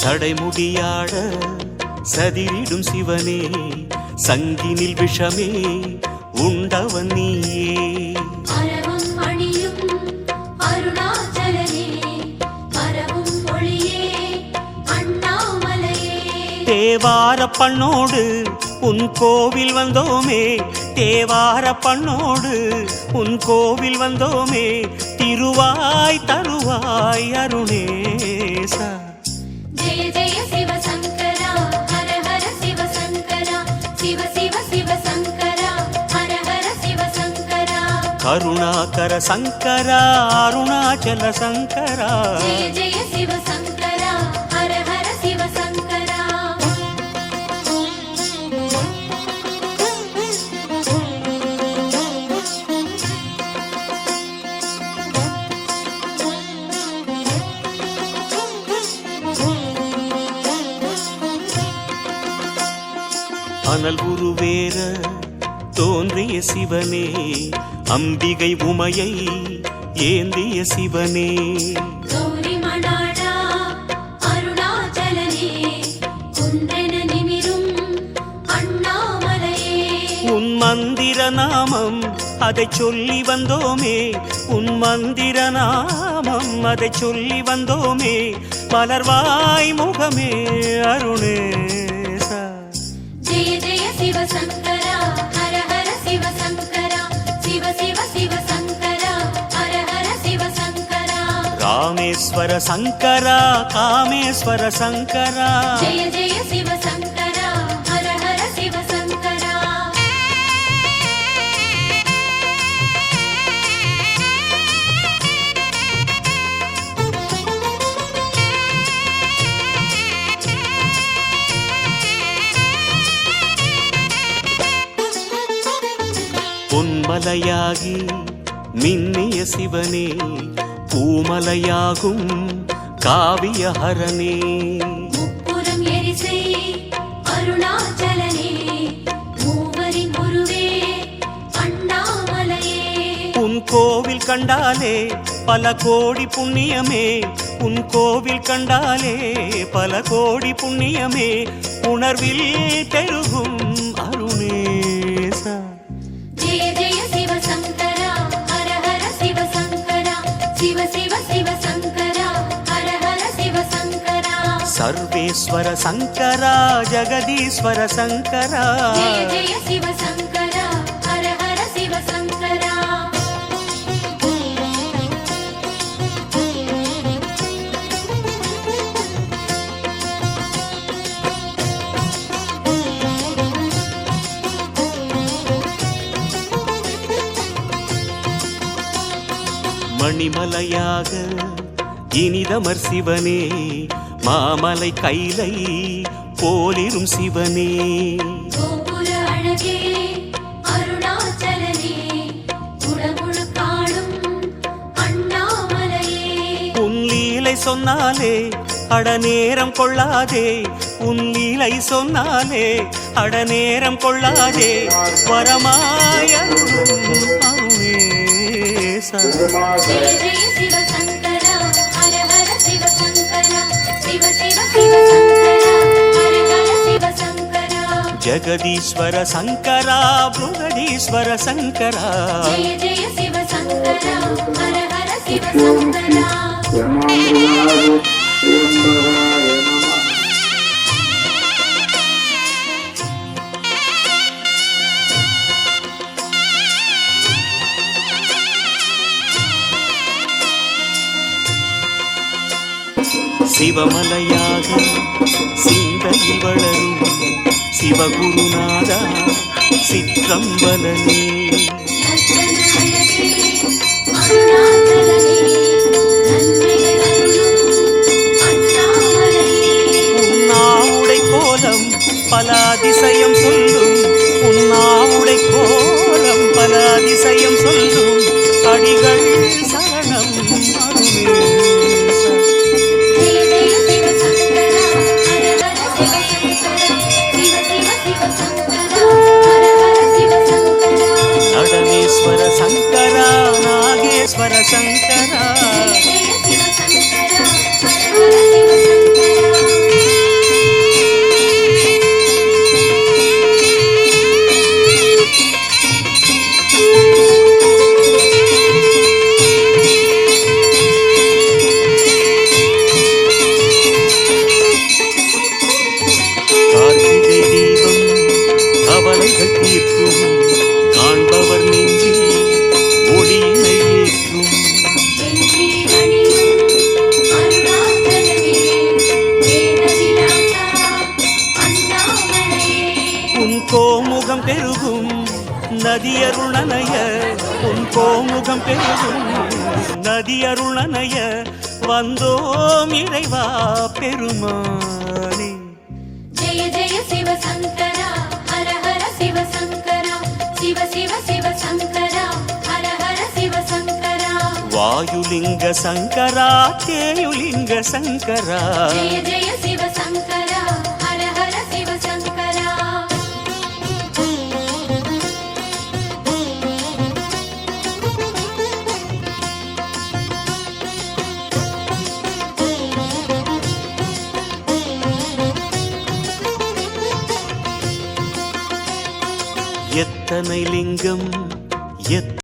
சடைமுடியாட சதிரிடும் சிவனே, சங்கினில் விஷமே உண்டவன் நீயே. தேவார பண்ணோடு உன் கோவில் வந்தோமே, தேவார பண்ணோடு உன் கோவில் வந்தோமே, திருவாய் தருவாய் அருணேசா. ஜெய ஜெய சிவசங்கரா ஹர ஹர சிவசங்கரா, சிவ சிவ சிவசங்கரா ஹர ஹர சிவசங்கரா. கருணாகர சங்கரா அருணாச்சல சங்கரா. ஜெய ஜெய சிவசங்கரா ஹர ஹர சிவசங்கரா. அனல் உருவேற தோன்றிய சிவனே, அம்பிகை உமையை ஏந்திய சிவனே. கௌரி மணாளா அருணாச்சலனே, குன்றென நிமிரும் அண்ணாமலையே. உன் மந்திர நாமம் அதை சொல்லி வந்தோமே, உன் மந்திர நாமம் அதை சொல்லி வந்தோமே, மலர்வாய் முகமே அருணேசா. ஜெய ஜெய சிவசங்கரா ஹர ஹர சிவசங்கரா, சிவ சிவ சிவசங்கரா ஹர ஹர சிவசங்கரா. ராமேஸ்வர சங்கரா காமேஸ்வர சங்கரா. ஜெய ஜெய சிவசங்கரா ஹர ஹர சிவசங்கரா. பொன்மலையாகி மின்னிய சிவனே, பூமலையாகும் காவியஹரனே. முப்புறம் எரிசை அருணாச்சலனே, மூவரின் குருவே அண்ணாமலையே. உன் கோவில் கண்டாலே பல கோடி புண்ணியமே, உன் கோவில் கண்டாலே பல கோடி புண்ணியமே, உணர்வில் பெருகும் அருணேசா. ஜெய ஜெய சிவசங்கரா ஹர ஹர சிவசங்கரா, சிவ சிவ சிவசங்கரா ஹர ஹர சிவசங்கரா. சர்வேஸ்வர சங்கரா ஜெகதீஸ்வர சங்கரா. ஜெய ஜெய சிவசங்கரா ஹர ஹர சிவசங்கரா. மணிமலையாக இனிதமர் சிவனே, மாமலை கைலை போலிரும் சிவனே. கோபுர அழகே அருணாச்சலனே, குடமுழு காடும் அண்ணாமலையே. உன் லீலை சொன்னாலே அடநேரம் கொள்ளாதே, உன் லீலை சொன்னாலே அடநேரம் கொள்ளாதே, வரமாய அருணேசா. ஜெய ஜெய சிவசங்கரா ஹர ஹர சிவசங்கரா, சிவ சிவ சிவசங்கரா ஹர ஹர சிவசங்கரா. ஜெகதீஸ்வர சங்கரா புருகடீஸ்வர சங்கரா. ஜெய ஜெய சிவசங்கரா ஹர ஹர சிவசங்கரா. சிவமலையாக சிந்தையில் வளரும் சிவகுருநாதா சிற்றம்பலனே. நர்த்தன அழகே அருணாச்சலனே, நன்மைகள் அருளும் அண்ணாமலையே. உன்னாவுடை கோலம் பல அதிசயம் சொல்லும், உன்னாவுடை கோலம் பல அதிசயம் சொல்லும், அடிகள் சரணம் அருணேசா. ஜெய ஜெய சிவசங்கரா ஹர ஹர சிவசங்கரா, சிவ சிவ சிவசங்கரா ஹர ஹர சிவசங்கரா. நடனேஸ்வர சங்கரா நாகேஸ்வர சங்கரா. நதியருணனைய உன் கோமுகம் பெருகும் நதியருணனைய வந்தோம் இறைவா பெருமானே. ஜெய ஜெய சிவ சங்கரா ஹர ஹர சிவ சங்கரா சிவ சிவ சிவ சங்கரா ஹர ஹர சிவ சங்கரா வாயுலிங்க சங்கரா தேயுலிங்க சங்கரா ஜெய ஜெய சிவ சங்கரா ஹர ஹர சிவ சங்கரா எத்தனை லிங்கம்